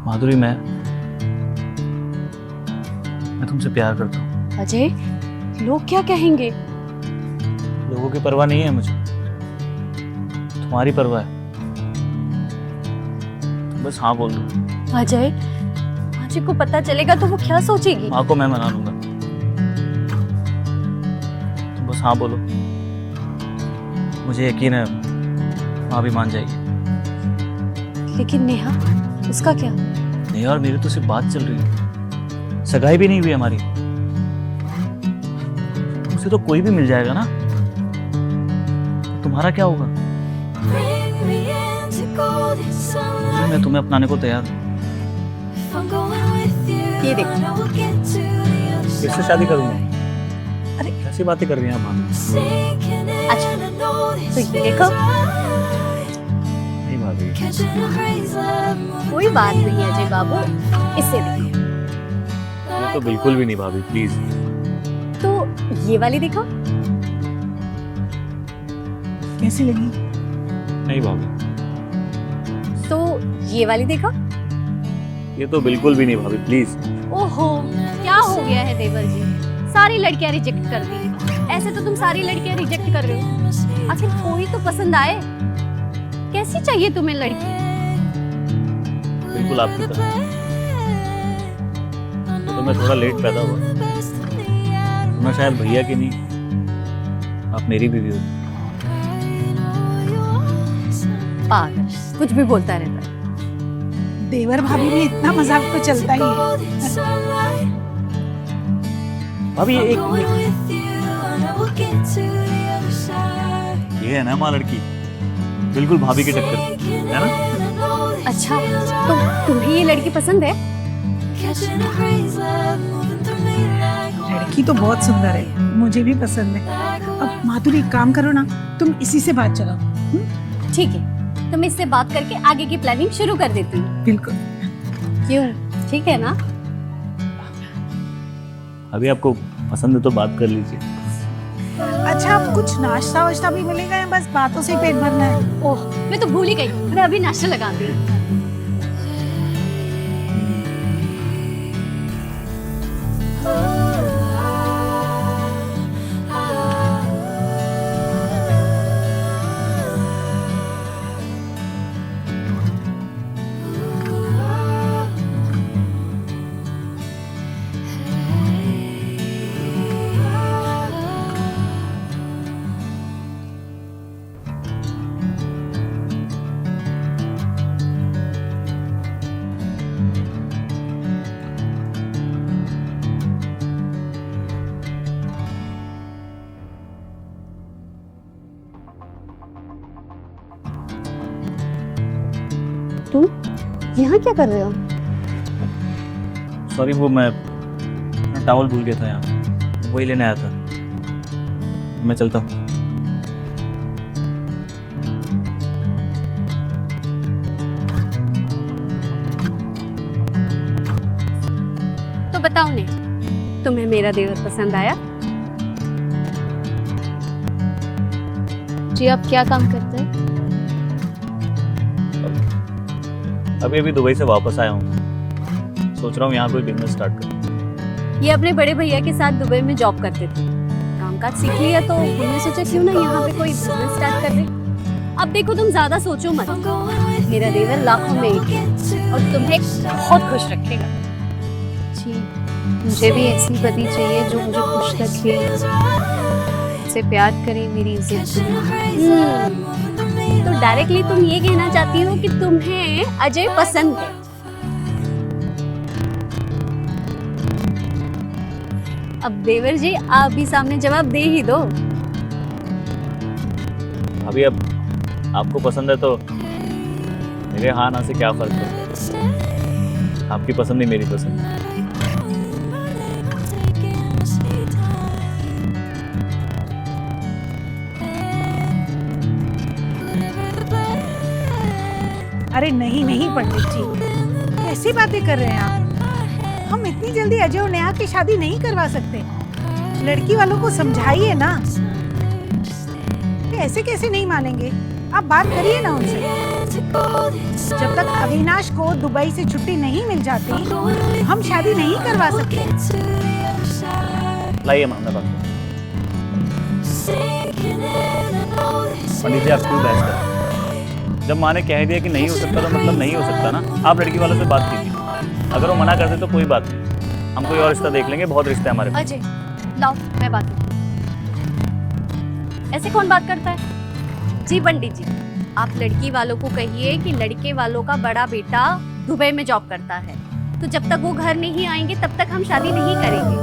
माधुरी, मैं तुमसे प्यार करता हूँ। अजय, लोग क्या कहेंगे? लोगों की परवाह नहीं है मुझे, तुम्हारी परवाह है। तुम बस हाँ बोल दो। अजय, माँ को पता चलेगा तो वो क्या सोचेगी? माँ को मैं मना लूंगा। तुम बस हाँ बोलो, मुझे यकीन है माँ भी मान जाएगी। लेकिन नेहा, उसका क्या? नहीं यार, मेरी तो सिर्फ बात चल रही है, सगाई भी नहीं हुई हमारी। उसे तो कोई भी मिल जाएगा ना, तुम्हारा क्या होगा? मैं तुम्हें अपनाने को तैयार हूँ। ये देखो, किससे शादी करूंगा? अरे कैसी बातें कर रही हैं आप? अच्छा तो ये देखो, नहीं भाभी, कोई बात नहीं अजय बाबू, इससे देखो। ये तो बिल्कुल भी नहीं भाभी, प्लीज। तो ये वाली देखो, कैसी लगी? नहीं भाभी, तो ये वाली देखो। ये तो बिल्कुल भी नहीं भाभी, प्लीज। ओहो, क्या हो गया है देवर जी? सारी लड़कियां रिजेक्ट कर दी। ऐसे तो तुम सारी लड़कियां रिजेक्ट कर रहे हो। आखिर कोई तो पसंद आए। कैसी चाहिए तुम्हें लड़की? बिल्कुल आपकी तरह। तो मैं थोड़ा लेट पैदा हुआ, मैं शायद भैया की नहीं, आप मेरी बीवी हो। पागल, कुछ भी बोलता रहता है। देवर भाभी में इतना मजाक तो चलता ही है। भाभी ये है ना माँ लड़की, बिल्कुल भाभी की टक्कर की, है ना? अच्छा, तो तुम्हें ये लड़की पसंद है? लड़की तो बहुत सुंदर है, मुझे भी पसंद है। अब माधुरी एक काम करो ना, तुम इसी से बात चलाओ। ठीक है, तुम इससे बात करके आगे की प्लानिंग शुरू कर देती हूँ। बिल्कुल। क्यों, ठीक है ना? अभी आपको पसंद है तो बात कर लीजिए। अच्छा, अब कुछ नाश्ता वाश्ता भी मिलेगा या बस बातों से ही पेट भरना है? ओह, मैं तो भूल ही गई, मैं अभी नाश्ता लगाती हूँ। तुम यहाँ क्या कर रहे हो? सॉरी, वो मैं टॉवल भूल गया था यहाँ, वही लेने आया था। मैं चलता हूँ। तो बताओ ने, तुम्हें मेरा देवर पसंद आया? जी, आप क्या काम करते हैं? अभी अभी दुबई से वापस आया हूँ, सोच रहा हूँ यहाँ कोई बिजनेस स्टार्ट करूँ। ये अपने बड़े भैया के साथ दुबई में जॉब करते थे, कामकाज सीख लिया तो हमने सोचा क्यों ना यहाँ पे कोई बिजनेस स्टार्ट कर दे। अब देखो, तुम ज्यादा सोचो मत, मेरा देवर लाखों में एक है और तुम्हें बहुत खुश रखेगा। जी, मुझे भी ऐसी पति चाहिए जो मुझे खुश रखे, से प्यार करे, मेरी इज्जत करे। तो डायरेक्टली तुम ये कहना चाहती हो कि तुम्हें अजय पसंद है? अब देवर जी, आप भी सामने जवाब दे ही दो। अभी अब आपको पसंद है तो मेरे हाँ ना से क्या फर्क पड़ता है? आपकी पसंद ही मेरी पसंद है। अरे नहीं नहीं पंडित जी, कैसी बातें कर रहे हैं आप? हम इतनी जल्दी अजय और नेहा की शादी नहीं करवा सकते। लड़की वालों को समझाइए ना, ऐसे कैसे नहीं मानेंगे? आप बात करिए ना उनसे। जब तक अविनाश को दुबई से छुट्टी नहीं मिल जाती हम शादी नहीं करवा सकते। लाइए माँ, मैं बात करता हूँ। पंडित जी आप क्यों बहस कर रहे हैं? जब माँ ने कह दिया कि नहीं हो सकता तो मतलब नहीं हो सकता ना। आप लड़की वालों से बात कीजिए, अगर वो मना करते तो कोई बात नहीं, हम कोई और रिश्ता देख लेंगे, बहुत रिश्ते हैं हमारे पास। अजय लाओ मैं बात करती हूँ। ऐसे कौन बात करता है? जी पंडित जी, आप लड़की वालों को कहिए कि लड़के वालों का बड़ा बेटा दुबई में जॉब करता है, तो जब तक वो घर नहीं आएंगे तब तक हम शादी नहीं करेंगे।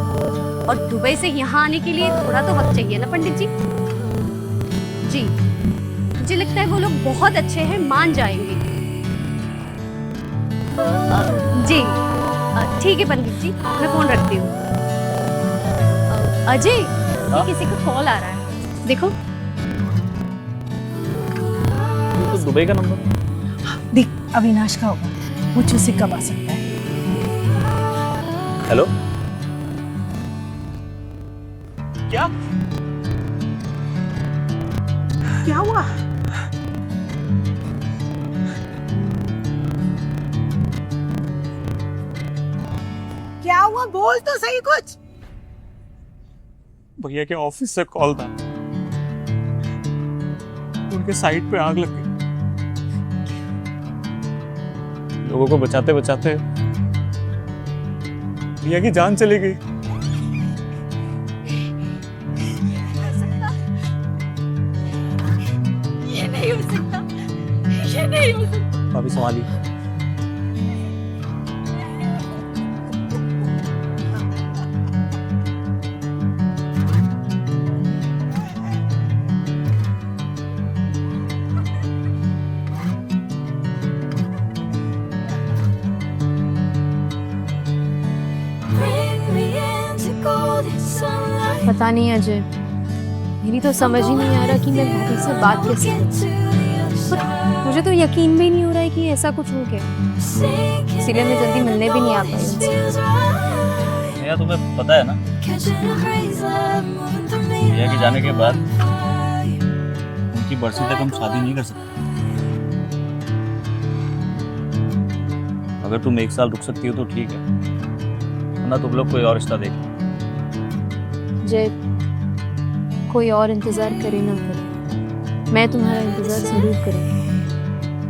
और दुबई से यहाँ आने के लिए थोड़ा तो वक्त चाहिए ना पंडित जी। जी मुझे लगता है वो लोग बहुत अच्छे हैं, मान जाएंगे। जी ठीक है पंडित जी, मैं फोन रखती हूँ। अजय हाँ? किसी का कॉल आ रहा है, देखो। ये तो दुबई का नंबर। देख अविनाश का होगा, मुझे उससे कब आ सकता है। हेलो, क्या क्या हुआ? क्या हुआ बोल तो सही कुछ। भैया के ऑफिस से कॉल था, उनके साइट पे आग लग गई। लोगों को बचाते बचाते भैया की जान चली गई। ये नहीं हो सकता, ये नहीं हो सकता। भाभी संभाली। पता नहीं अजय, मेरी तो समझ ही नहीं आ रहा कि मैं भाभी से बात कैसे करूं। पर मुझे तो यकीन भी नहीं हो रहा है कि ऐसा कुछ हो गया, इसीलिए मैं जल्दी मिलने भी नहीं आ पाई उनसे। भैया तुम्हें पता है ना, भैया के जाने के बाद उनकी बरसी तक हम शादी नहीं कर सकते। अगर तुम 1 साल रुक सकती हो तो ठीक है, वरना तुम लोग कोई और रिश्ता देख। जय कोई और इंतजार करे ना करे, मैं तुम्हारा इंतजार जरूर करूंगी,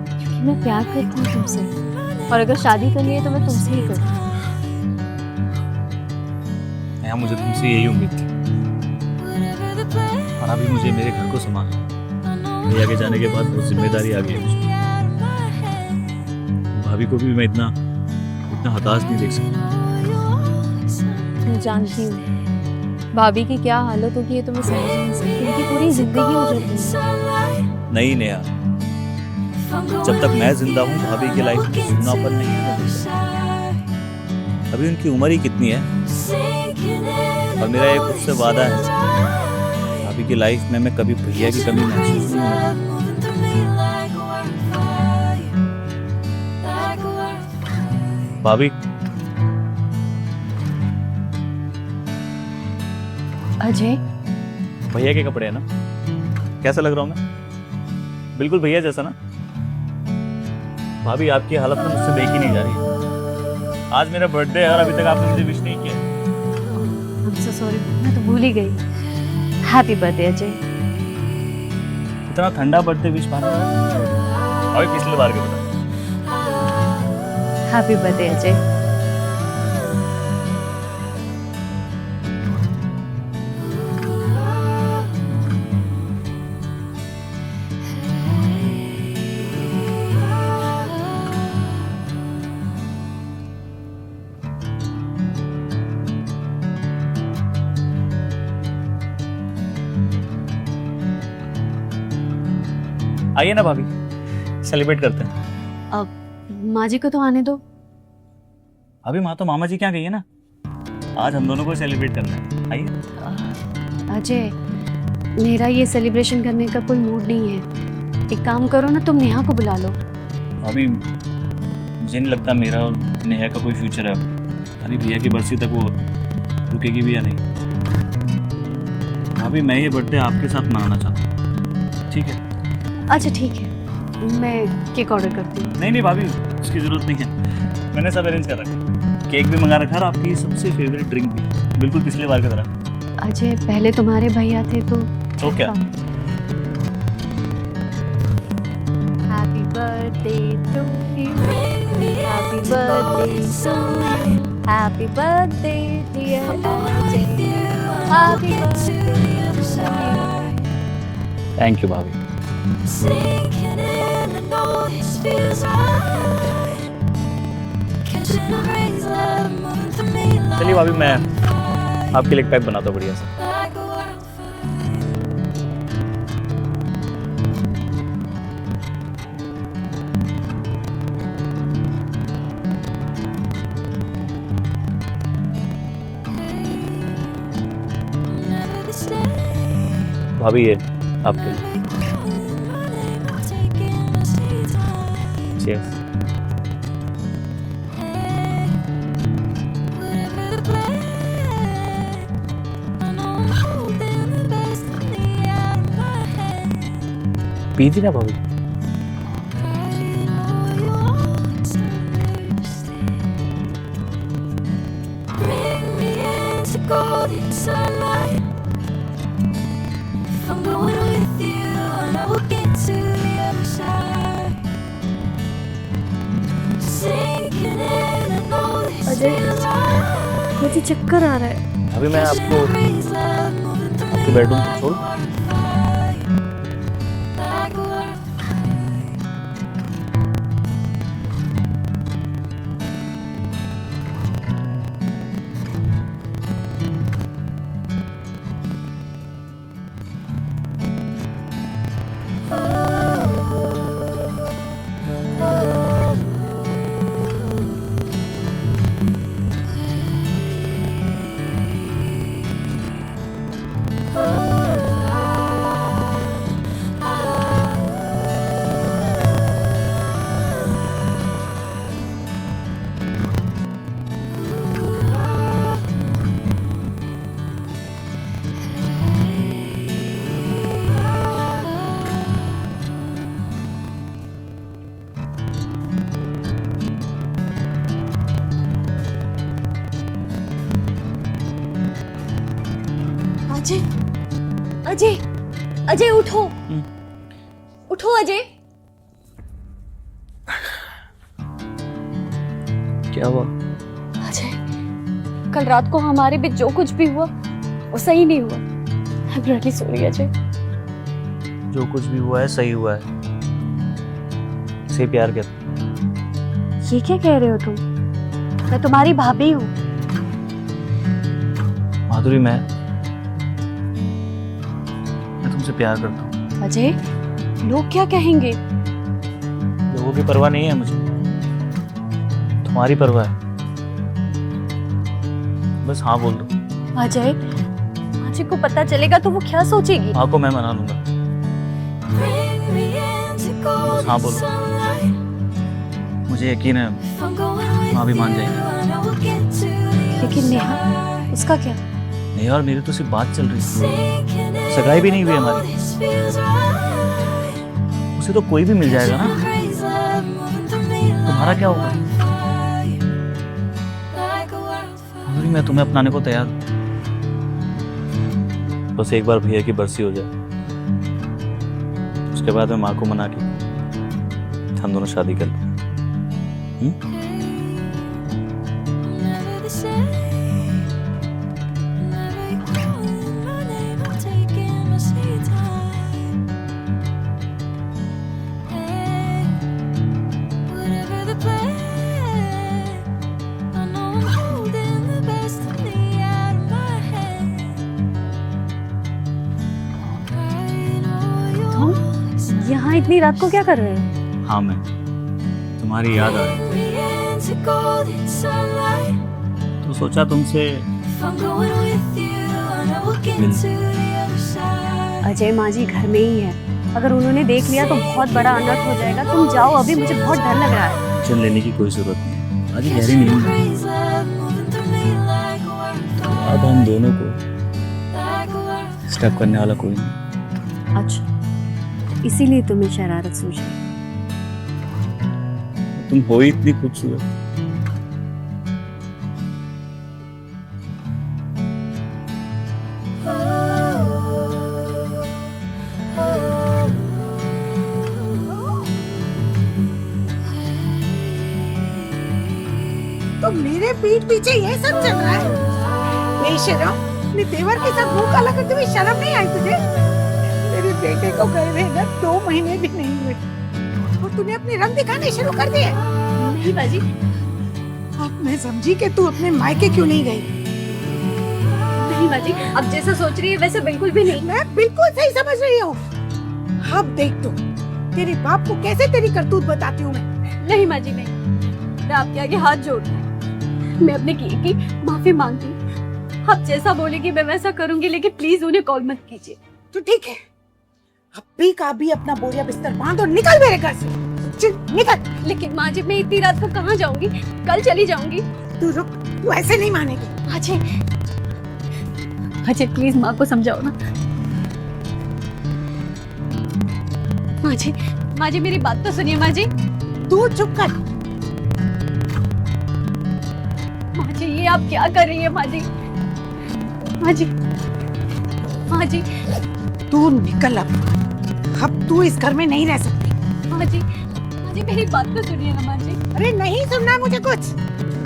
क्योंकि मैं प्यार करती हूँ तुमसे, और अगर शादी करनी है तो मैं तुमसे ही करूँगी। मुझे तुमसे यही उम्मीद थी, और अभी मुझे मेरे घर को संभालना। भैया के जाने के बाद बहुत जिम्मेदारी आ गई है मुझे। भाभी को भी मैं इतना हताश नहीं देख सकता। मैं जानती हूँ भाभी की क्या हालत होगी, ये तो मैं समझ नहीं सकती। उनकी पूरी जिंदगी उजड़ गई। नहीं नेहा, जब तक मैं जिंदा हूँ भाभी की लाइफ में सुनापन नहीं है। अभी उनकी उम्र ही कितनी है, और मेरा एक खुद से वादा है, भाभी की लाइफ में मैं कभी भैया की कमी महसूस नहीं करूंगा। भाभी अजय भैया के कपड़े हैं ना, कैसा लग रहा हूँ मैं? बिल्कुल भैया जैसा ना। भाभी आपकी हालत में मुझसे देखी नहीं जा रही। आज मेरा बर्थडे है और अभी तक आपने मुझे विश नहीं किया। I'm so sorry, मैं तो भूल ही गई। Happy birthday Ajay. इतना ठंडा बर्थडे विश पाना अभी पिछले बार के बता। Happy birthday Ajay. आइए ना भाभी, सेलिब्रेट करते हैं। अब माँ जी को तो आने दो। अभी माँ तो मामा जी क्या गई है ना, आज हम दोनों को सेलिब्रेट करना है। आइए। अजय मेरा ये सेलिब्रेशन करने का कोई मूड नहीं है। एक काम करो ना, तुम नेहा को बुला लो। अभी मुझे नहीं लगता मेरा और नेहा का कोई फ्यूचर है। अभी भैया की बरसी तक वो रुकेगी भी या नहीं। अभी मैं ये बर्थडे आपके साथ मनाना चाहता हूँ, ठीक है? अच्छा ठीक है, मैं केक ऑर्डर करती हूँ। नहीं नहीं भाभी, उसकी जरूरत नहीं है, मैंने सब अरेंज कर रखा है। केक भी मंगा रखा है और आपकी सबसे फेवरेट ड्रिंक भी, बिल्कुल पिछले बार की तरह। अजय पहले तुम्हारे भैया थे तो क्या happy birthday to you, happy birthday to you, happy birthday dear Ajay, happy birthday to you. Thank you भाभी। चलिए भाभी, मैं आपके लिए एक पैक बनाता हूँ बढ़िया सा। भाभी ये आपके लिए। Cheers. पीती ना भाभी। अजय मुझे चक्कर आ रहा है। अभी मैं आपको आपके बेडरूम तक छोड़। अजय अजय अजय उठो, उठो अजय। क्या हुआ? अजय कल रात को हमारे बीच जो कुछ भी हुआ वो सही नहीं हुआ। I'm really sorry Ajay. जो कुछ भी हुआ है सही हुआ है, इसे प्यार कहते हैं। ये क्या कह रहे हो तुम? मैं तुम्हारी भाभी हूँ। माधुरी, मैं तुमसे प्यार करता हूँ। अजय लोग क्या कहेंगे? लोगों की परवाह नहीं है मुझे, तुम्हारी परवाह है। बस हाँ बोल दो। अजय माजी को पता चलेगा तो वो क्या सोचेगी? हाँ को मैं मना लूंगा। बस हाँ बोलो, मुझे यकीन है माँ भी मान जाएगी। लेकिन नेहा, उसका क्या? नहीं, और मेरी तो सिर्फ बात चल रही है, सगाई भी नहीं हुई हमारी। उसे तो कोई भी मिल जाएगा ना, तुम्हारा क्या होगा? माधुरी, मैं तुम्हें अपनाने को तैयार हूँ, बस एक बार भैया की बरसी हो जाए, उसके बाद मैं माँ को मना के हम दोनों शादी कर लें। यहाँ इतनी रात को क्या कर रहे हो? हाँ, मैं तुम्हारी याद आ रही तो सोचा तुमसे अजय माँ जी घर में ही है, अगर उन्होंने देख लिया तो बहुत बड़ा अनर्थ हो जाएगा। तुम जाओ अभी, मुझे बहुत डर लग रहा है। चल लेने की कोई जरूरत नहीं, आज गहरी नींद है। अब हम दोनों को डिस्टर्ब करने वाला कोई नहीं। अच्छा इसीलिए तुम्हें शरारत सूझी। तुम हो ही इतनी खूबसूरत। तो मेरे पीठ पीछे ये सब चल रहा है? बेशरम, अपने देवर के साथ मुंह काला करते हुए शर्म नहीं आई तुझे? मेरे बेटे को गए हुए ना 2 महीने भी नहीं हुए और तूने अपने रंग दिखाने शुरू कर दिए। नहीं बाजी, अब मैं समझी कि तू अपने मायके क्यों नहीं गई। नहीं बाजी, अब जैसा सोच रही है वैसे बिल्कुल भी नहीं। मैं बिल्कुल सही समझ रही हूँ। अब देख तू, तेरे बाप को कैसे तेरी करतूत बताती हूँ मैं। नहीं माँ जी, नहीं। मैं आपके आगे हाथ जोड़ती हूँ। मैं अपने किए की माफी मांगती हूँ। आप जैसा बोलेगी मैं वैसा करूंगी, लेकिन प्लीज उन्हें कॉल मत कीजिए। तो ठीक है, अभी का अभी अपना बोरिया बिस्तर बांध और निकल मेरे घर से। चल निकल। लेकिन माँ जी, मैं इतनी रात को कहाँ जाऊंगी? कल चली जाऊंगी। तू रुक, तू ऐसे नहीं मानेगी। माँ जी, माँ जी प्लीज माँ को समझाओ ना। माँ जी मेरी बात तो सुनिए माँ जी। तू चुप कर। माँ जी ये आप क्या कर रही है माँ जी? माँ जी, माँ जी, तू निकल अब तू इस घर में नहीं रह सकती। माँ जी मेरी बात तो सुनिए ना माँ जी। अरे नहीं सुनना मुझे कुछ।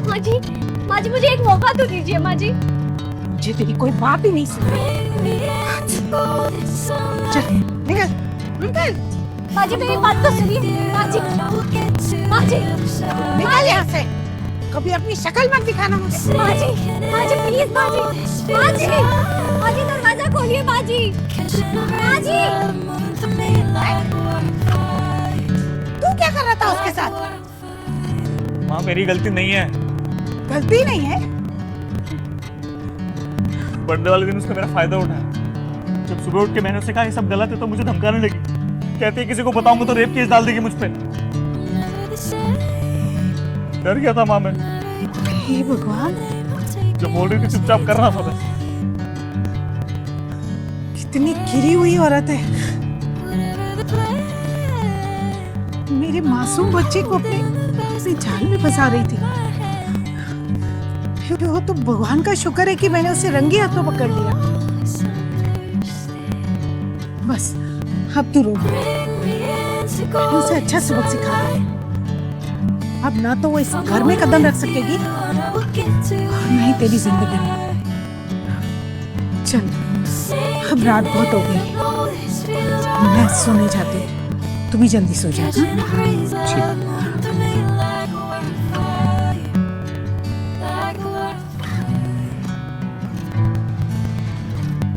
माँ जी मुझे एक मौका तो दीजिए माँ जी। मुझे तेरी कोई बात ही नहीं सुननी। चल निकल निकल। माँ जी मेरी बात तो सुनिए। माँ जी निकल यहाँ से। कभी अपनी शक्ल मत दिखाना मुझे। माँ जी प्लीज माँ जी दरवाजा खोलिए माँ जी। तू क्या कर रहा था उसके साथ? माँ मेरी गलती नहीं है। गलती नहीं है? बर्थडे वाले दिन उसने मेरा फायदा उठाया। जब सुबह उठ के मैंने उससे कहा ये सब गलत है तो मुझे धमकाने लगी। कहती है किसी को बताऊंगा तो रेप केस डाल देगी मुझ पे। डर गया था माँ मैं। हे भगवान, जब बोल रही थी चुपचाप करना था बस। कितनी गिरी हुई औरत है। मेरे मासूम बच्चे को अपने जाल में फंसा रही थी। वो तो भगवान का शुक्र है कि मैंने उसे रंगे हाथों पकड़ लिया। बस अब तू रो। मैंने उसे अच्छा सबक सिखा दिया। अब ना तो वो इस घर में कदम रख सकेगी और ना ही तेरी जिंदगी में। चल अब रात बहुत हो गई, मैं सोने जाती हूँ। तू भी जल्दी सो जा।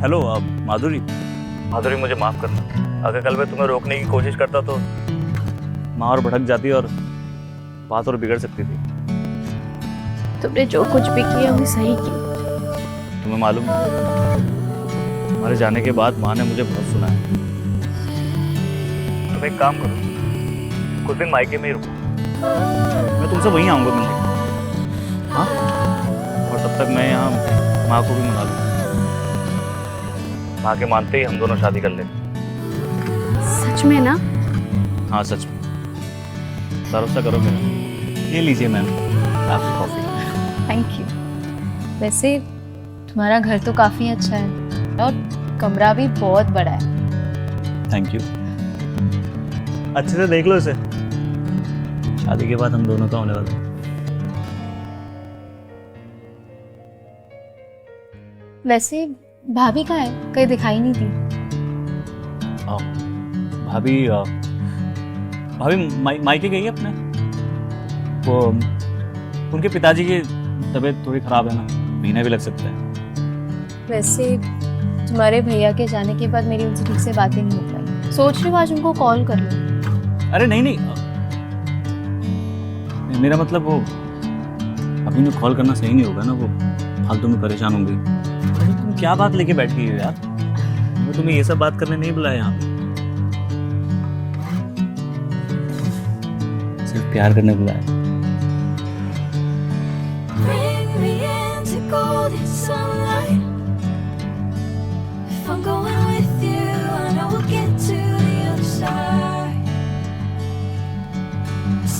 हेलो माधुरी मुझे माफ करना। अगर कल मैं तुम्हें रोकने की कोशिश करता तो माँ और भड़क जाती और बात और बिगड़ सकती थी। तुमने जो कुछ भी किया वो सही किया। तुम्हें मालूम है, तुम्हारे जाने के बाद माँ ने मुझे बहुत सुनाया। तुम एक काम करो, कुछ दिन मायके में ही रुको। मैं तुमसे वहीं आऊंगा मिलने। हाँ, और तब तक मैं यहाँ माँ को भी मना लूँ। माँ के मानते ही हम दोनों शादी कर लें। सच में ना? हाँ सच में। भरोसा करो मेरा। ये लीजिए मैम आपकी कॉफी। Thank you. वैसे तुम्हारा घर तो काफी अच्छा है और कमरा भी बहुत बड़ा है। Thank you. अच्छे से देख लो इसे। शादी के बाद हम दोनों का होने वाला है। वैसे भाभी कहाँ है? कहीं दिखाई नहीं दी। भाभी मायके गई है अपने। वो उनके पिताजी की तबीयत थोड़ी खराब है ना, महीना भी लग सकता है। वैसे तुम्हारे भैया के जाने के बाद मेरी उनसे ठीक से बातें नहीं हो पाई। सोच रही हूँ आज उनको कॉल कर लूँ। अरे नहीं, मेरा मतलब वो अभी में कॉल करना सही नहीं होगा ना, वो फालतू में परेशान होंगी। अरे तुम क्या बात लेके बैठ गई हो यार? मैं तुम्हें ये सब बात करने नहीं बुलाया यहाँ पे, सिर्फ प्यार करने बुलाया। If I'm going with you, I know we'll get to the other side.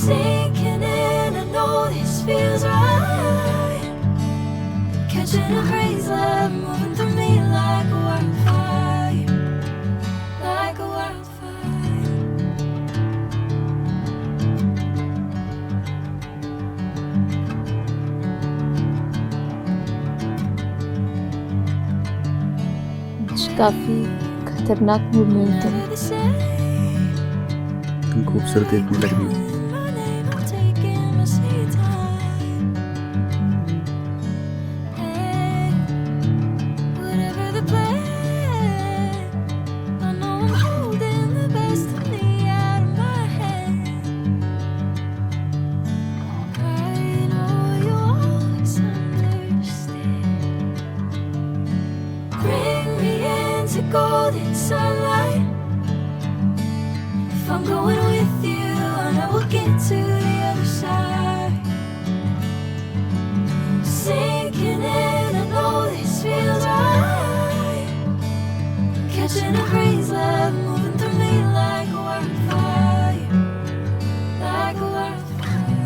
Sinking in, I know this feels right. Catching a breeze, love moving through me like a wildfire, like a wildfire. काफी खतरनाक mood में हूं तुम। The same. तुम खूबसूरत इतनी लग रही हो। My name, I'm taking my sweet time. Hey, whatever the plan, I know I'm holding the best of me out of my hand. I know you always understand. Bring me into golden sunlight. If I'm going with you, I know we'll get to the other side. Sinking in, I know this feels right. Catching a breeze, love moving through me like a wildfire, like a wildfire.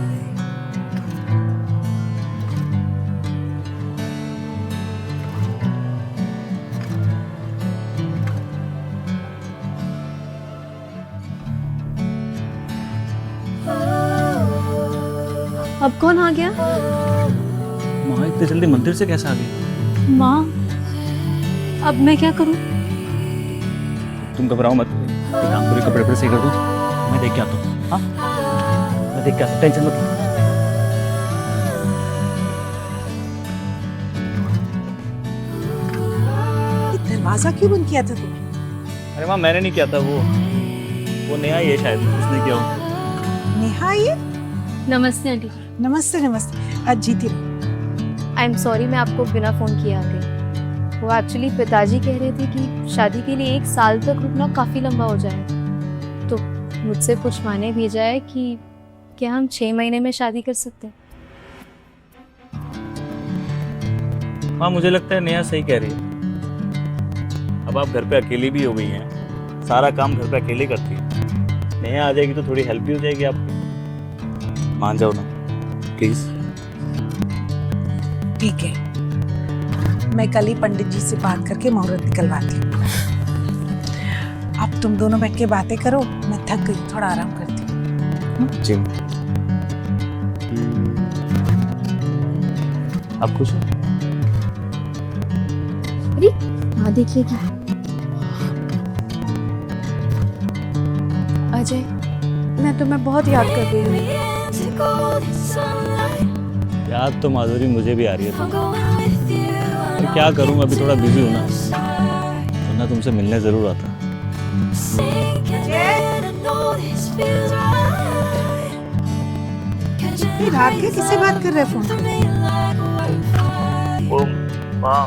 अब कौन आ गया? माँ इतने जल्दी मंदिर से कैसे आ गई? माँ, अब मैं क्या करूं? तुम घबराओ मत, एक काम करो, कपड़े सही कर दो, मैं देख के आता हूँ। हाँ, मैं देख के आता हूँ, टेंशन मत लो। ये दरवाजा क्यों बंद किया था तुमने? अरे माँ मैंने नहीं किया था, वो नेहा ही है शायद, उसने किया हो। नेहा ये? नमस्ते आंटी। नमस्ते नमस्ते। आज जीती आई एम सॉरी, मैं आपको बिना फ़ोन किए आ गई। वो एक्चुअली पिताजी कह रहे थे कि शादी के लिए 1 साल तक रुकना काफ़ी लंबा हो जाए, तो मुझसे पूछवाने भेजा है कि क्या हम 6 महीने में शादी कर सकते हैं। माँ मुझे लगता है नेहा सही कह रही है। अब आप घर पे अकेली भी हो गई हैं, सारा काम घर पे अकेले करती है। नेहा आ जाएगी तो थोड़ी हेल्प भी हो जाएगी आपकी। मान जाओ ना प्लीज। ठीक है, मैं कल ही पंडित जी से बात करके मुहूर्त निकलवाती हूँ। अब तुम दोनों बैठ के बातें करो, मैं थक गई, थोड़ा आराम करती हूँ। जी आप खुश हो? अरे हाँ देखिएगी अजय, मैं तुम्हें बहुत याद कर रही हूँ। याद तो माधुरी मुझे भी आ रही है तो क्या करूँ, अभी थोड़ा बिजी हूँ ना, वरना तुमसे मिलने जरूर आता। रात के किससे बात कर रहे फोन पे? ओ माँ,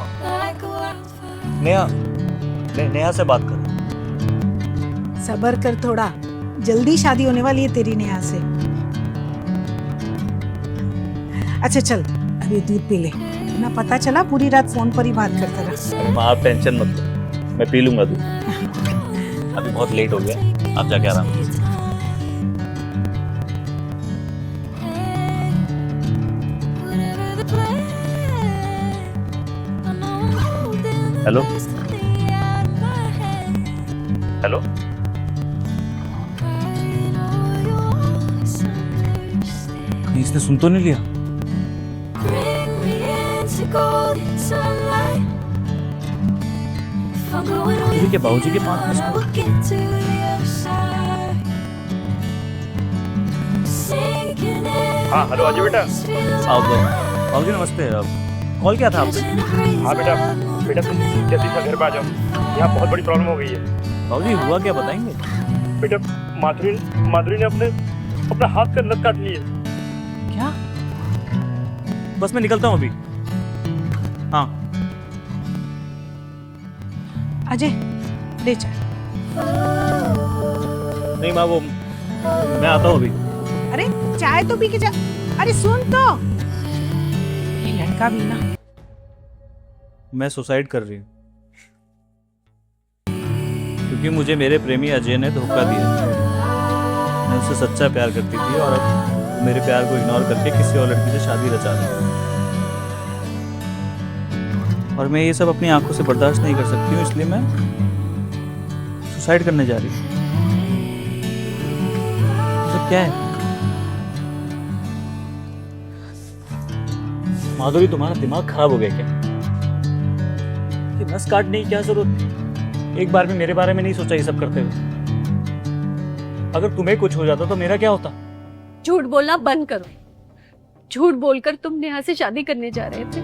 नेहा से बात कर। सबर कर थोड़ा, जल्दी शादी होने वाली है तेरी नेहा से। अच्छा चल, अभी दूध पी ले, ना पता चला पूरी रात फोन पर ही बात करता रहा। माँ आप टेंशन मत लो, मैं पी लूंगा दूध। अभी बहुत लेट हो गया, आप जाके आराम कीजिए। हेलो हेलो, कहीं इसने सुन तो नहीं लिया? दीदी के बाबूजी के पास में हाँ हेलो अजय बेटा। बाबूजी नमस्ते। कॉल किया था आपने? हाँ बेटा, बेटा तुम जल्दी से घर पे आ जाओ, यहाँ बहुत बड़ी प्रॉब्लम हो गई है। बाबूजी हुआ क्या बताएंगे? बेटा माधुरी ने अपना हाथ का नस काट लिया। क्या? बस मैं निकलता हूँ अभी। हाँ अजय ले जा। नहीं माँ, वो मैं आता हूँ अभी। अरे चाय तो पी के जा। अरे सुन तो, ये लड़का भी ना। मैं सुसाइड कर रही हूँ क्योंकि मुझे मेरे प्रेमी अजय ने धोखा दिया। मैं मुझसे सच्चा प्यार करती थी और अब मेरे प्यार को इग्नोर करके किसी और लड़की से शादी रचा रही है। और मैं ये सब अपनी आंखों से बर्दाश्त नहीं कर सकती हूँ, इसलिए मैं सुसाइड करने जा रही हूँ। तो क्या है माधुरी, तुम्हारा दिमाग खराब हो गया क्या? ये नस काटने की क्या जरूरत थी? एक बार भी मेरे बारे में नहीं सोचा ये सब करते हुए। अगर तुम्हें कुछ हो जाता तो मेरा क्या होता? झूठ बोलना बंद करो। झूठ बोलकर तुम नेहा से शादी करने जा रहे थे।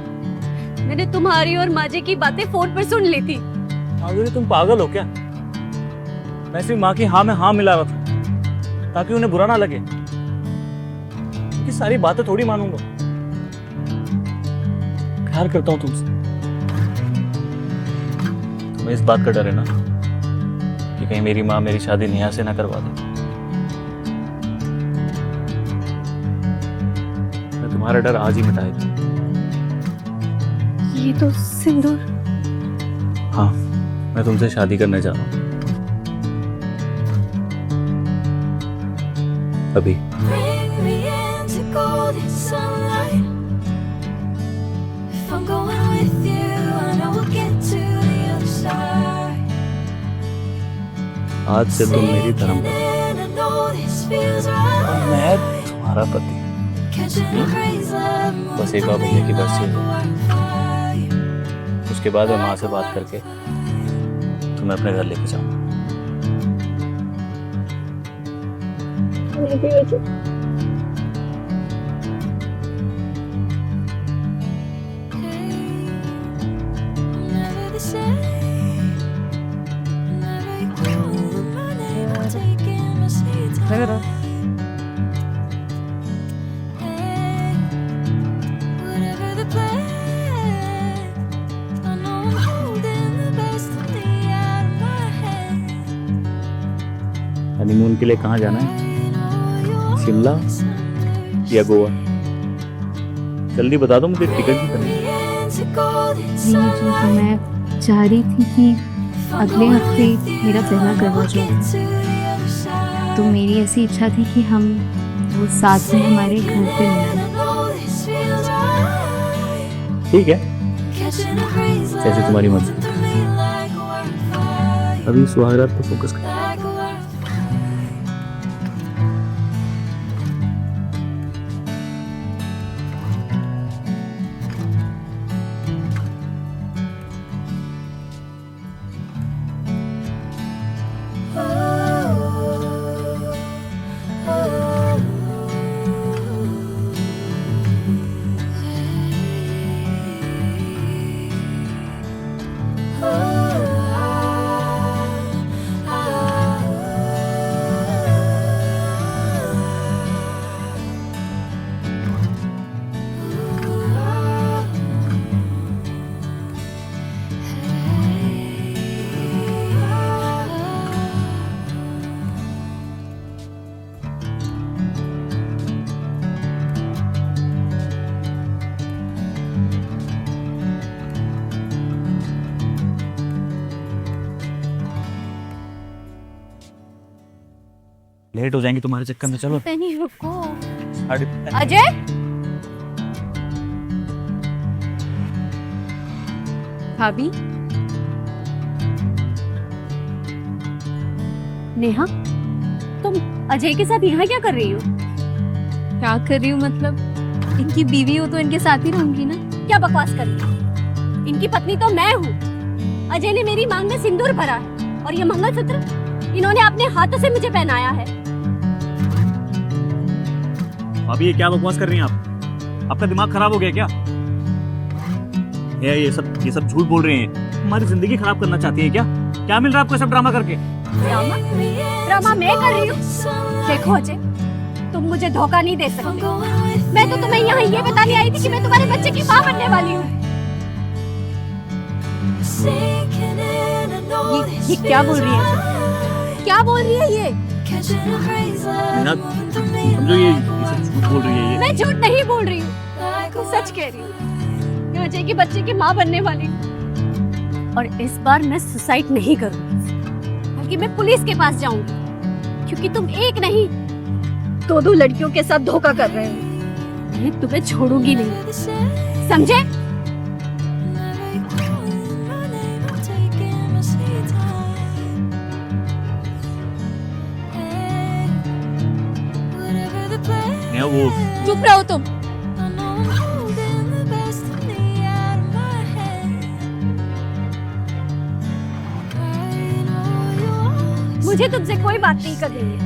मैंने तुम्हारी और माजे की बातें फोन पर सुन ली थी। माधुरी, तुम पागल हो क्या? मैं सिर्फ माँ की हाँ में हाँ मिला रहा था ताकि उन्हें बुरा ना लगे। उनकी सारी बातें थोड़ी मानूंगा। प्यार करता हूँ तुमसे। तुम्हें इस बात का डर है ना कि कहीं मेरी माँ मेरी शादी नेहा से ना करवा दे। मैं तुम्हारा डर आज ही मिटाएगा। ये तो सिंदूर। हाँ, मैं तुमसे शादी करने जा रहा हूँ अभी। Bring me into golden sunlight. If I'm going with you, I know we'll get to the other side. आज से तुम मेरी धर्मपत्नी And I know this feels और right. मैं तुम्हारा पति। Catching a craze love, बस एक बार भैया की बस से fire. उसके बाद मैं माँ से बात करके तुम्हें अपने घर लेके जाऊंगा। Never the same. Never calling my name or taking my sweet time. Hey, whatever the plan, I know I'm holding the best of me out of my hand. Honeymoon के लिए कहाँ जाना है? शिमला या गोवा? जल्दी बता दो, मुझे टिकट भी करनी है। जी जी, तो मैं चाह रही थी कि अगले हफ्ते मेरा पहला करवा चौथ है। तो मेरी ऐसी इच्छा थी कि हम वो साथ में हमारे घर पे मिलें। ठीक है, जैसे तुम्हारी मर्जी। अभी सुहागरात पर फोकस कर। लेट हो जाएंगे तुम्हारे चक्कर में। चलो नहीं, रुको। साढ़े अजय, भाभी, नेहा, तुम अजय के साथ यहाँ क्या कर रही हो? क्या कर रही हूँ मतलब? इनकी बीवी हो तो इनके साथ ही रहूंगी ना। क्या बकवास कर रही हो? इनकी पत्नी तो मैं हूँ। अजय ने मेरी मांग में सिंदूर भरा है और ये मंगलसूत्र इन्होंने अपने हाथों से मुझे पहनाया है। अभी ये क्या बकवास कर रही हैं आप? आपका दिमाग खराब हो गया क्या? ये सब झूठ बोल रही हैं। हमारी जिंदगी खराब करना चाहती है क्या? क्या मिल रहा है आपको सब ड्रामा करके? ड्रामा मैं कर रही हूँ? देखो अजय, तुम मुझे धोखा नहीं दे सकते। मैं तो तुम्हें यहाँ ये बताने आई थी कि मैं तुम्हारे बच्चे की माँ बनने वाली हूँ। ये क्या बोल रही है? क्या बोल रही है ये? समझो ये सब झूठ बोल रही है। ये मैं झूठ नहीं बोल रही हूँ, सच कह रही हूँ। मैं अजय के बच्चे की माँ बनने वाली हूँ और इस बार मैं सुसाइड नहीं करूँगी, बल्कि मैं पुलिस के पास जाऊंगी, क्योंकि तुम एक नहीं दो लड़कियों के साथ धोखा कर रहे हो। मैं तुम्हें छोड़ूंगी नहीं, समझे? नेहा वो चुप रहो तुम। मुझे तुमसे कोई बात नहीं करनी है,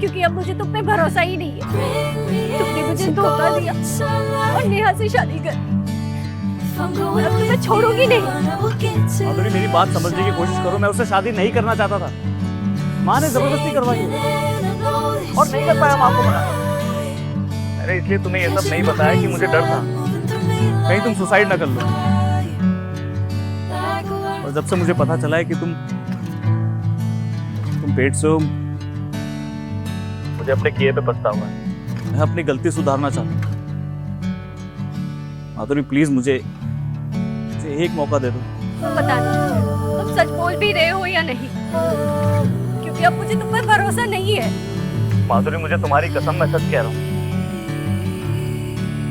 क्योंकि अब मुझे तुम पे भरोसा ही नहीं है। तुमने मुझे धोखा दिया और नेहा से शादी कर। अब तुम्हें छोड़ूंगी नहीं। माधुरी मेरी बात समझने की कोशिश करो, मैं उससे शादी नहीं करना चाहता था। माँ ने जबरदस्ती करवाई और नहीं कर पाया माँ को मना। अरे इसलिए तुम्हें ये सब नहीं बताया कि मुझे डर था कहीं तुम सुसाइड ना कर लो। और जब से मुझे पता चला है कि तुम पेट से हो, मुझे अपने किए पे पछतावा है। मैं अपनी गलती सुधारना चाहता हूँ। माधुरी प्लीज मुझे एक मौका दे दो। पता नहीं तुम सच बोल भी रहे हो या नहीं, क्योंकि अब मुझे तुम पर भरोसा नहीं है। माधुरी मुझे तुम्हारी कसम मैं सच कह रहा हूँ।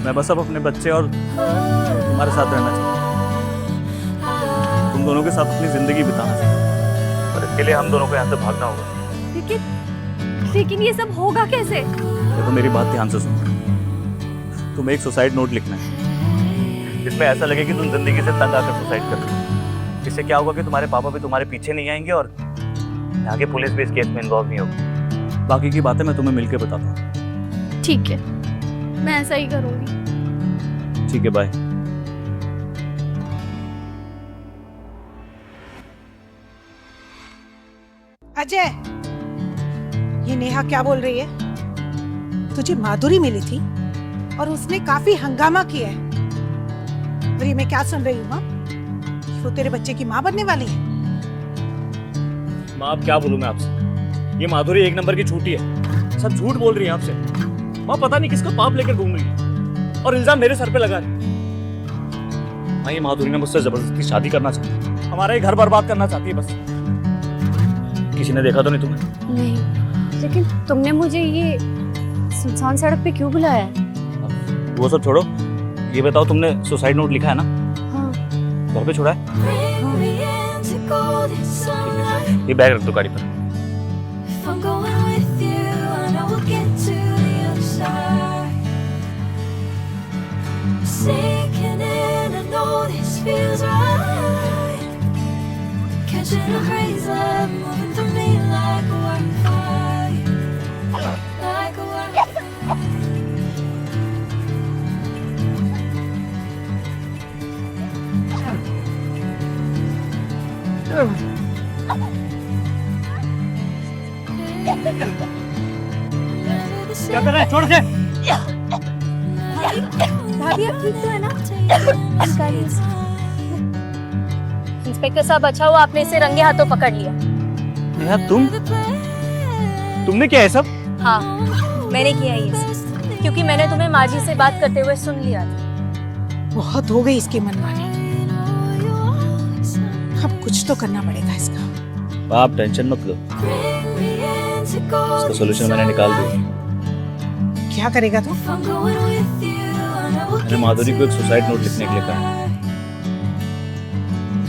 मैं बस अब अपने बच्चे और तुम्हारे साथ रहना चाहता हूँ। तुम दोनों के साथ अपनी जिंदगी बिताना चाहता हूँ, और इसके लिए हम दोनों को यहाँ से भागना होगा। लेकिन ये सब होगा कैसे? देखो मेरी बात ध्यान से सुनो। तुम्हें एक सुसाइड नोट लिखना है जिसमें ऐसा लगे कि तुम जिंदगी से तंग आकर सुसाइड कर रहे हो। इससे क्या होगा कि तुम्हारे पापा भी तुम्हारे पीछे नहीं आएंगे और आगे पुलिस भी इस केस में इन्वॉल्व नहीं होगी। बाकी की बातें मैं तुम्हें मिलकर बताता हूँ। ठीक है, मैं ऐसा ही करूंगी। ठीक है, बाय। अजय, ये नेहा क्या बोल रही है? तुझे माधुरी मिली थी और उसने काफी हंगामा किया है। और ये मैं क्या सुन रही हूँ माँ? वो तेरे बच्चे की माँ बनने वाली है। माँ अब क्या बोलूं मैं आपसे? ये माधुरी एक नंबर की झूठी है, सब झूठ बोल रही है आपसे। माँ पता नहीं किसका पाप लेकर घूम रही है और इल्जाम मेरे सर पे लगा रही है। माँ ये माधुरी ने मुझसे जबरदस्ती शादी करना चाहती है, हमारा ये घर बर्बाद करना चाहती है बस। किसी ने देखा तो नहीं तुम्हें? नहीं, लेकिन तुमने मुझे ये सुनसान सड़क पे क्यों बुलाया है? वो सब छोड़ो, ये बताओ तुमने सुसाइड नोट लिखा है ना? हाँ। घर पे छोड़ा है? ये बैग रख दो गाड़ी पर। Catching a crazy love moving through me like a wildfire, like a wildfire. क्या कर रहा है? छोड़ दे। भाभी अब ठीक तो है ना? निकालिए इसे। इंस्पेक्टर साहब, अच्छा हुआ आपने इसे रंगे हाथों पकड़ लिया। नेहा तुमने क्या है सब? हाँ, मैंने किया ये सब, क्योंकि मैंने तुम्हें माँ जी से बात करते हुए सुन लिया था। बहुत हो गई इसकी मनमानी। अब कुछ तो करना पड़ेगा इसका। आप टेंशन मत लो, इसका सॉल्यूशन मैंने निकाल दिया। क्या करेगा तू? मैंने माधुरी को एक सुसाइड नोट लिखने के लिए कहा है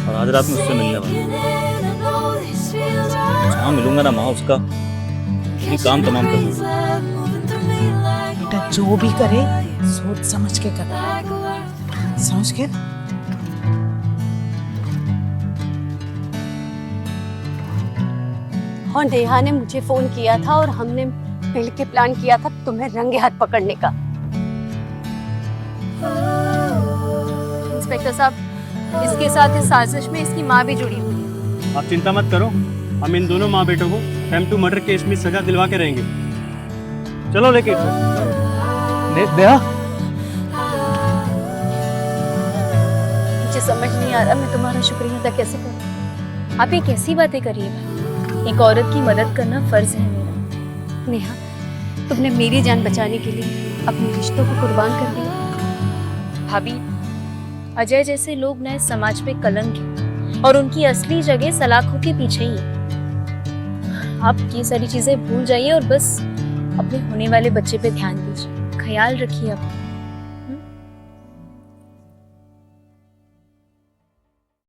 और आज रात में उससे मिलने वाला हूँ। जहाँ मिलूंगा ना माँ उसका ये काम तमाम कर दूंगा। बेटा जो भी करे सोच समझ के कर, समझ के। और नेहा ने मुझे फोन किया था और हमने मिल के प्लान किया था तुम्हें रंगे हाथ पकड़ने का। इंस्पेक्टर साहब, इसके साथ इस साजिश में इसकी माँ भी जुड़ी हुई है। आप चिंता मत करो, हम इन दोनों माँ बेटों को फेम टू मर्डर केस में सजा दिलवा के रहेंगे। चलो लेके नेहा, मुझे समझ नहीं आ रहा मैं तुम्हारा शुक्रिया अदा कैसे करूं। आप ये कैसी बातें कर रही हैं? एक औरत की मदद करना फर्ज है मेरा। नेहा, तुमने मेरी जान बचाने के लिए अपने रिश्तों को कुर्बान कर दिया। भाभी, अजय जैसे लोग नए समाज पे कलंक हैं और उनकी असली जगह सलाखों के पीछे ही है। आप ये सारी चीजें भूल जाइए और बस अपने होने वाले बच्चे पे ध्यान दीजिए, ख्याल रखिए अपना।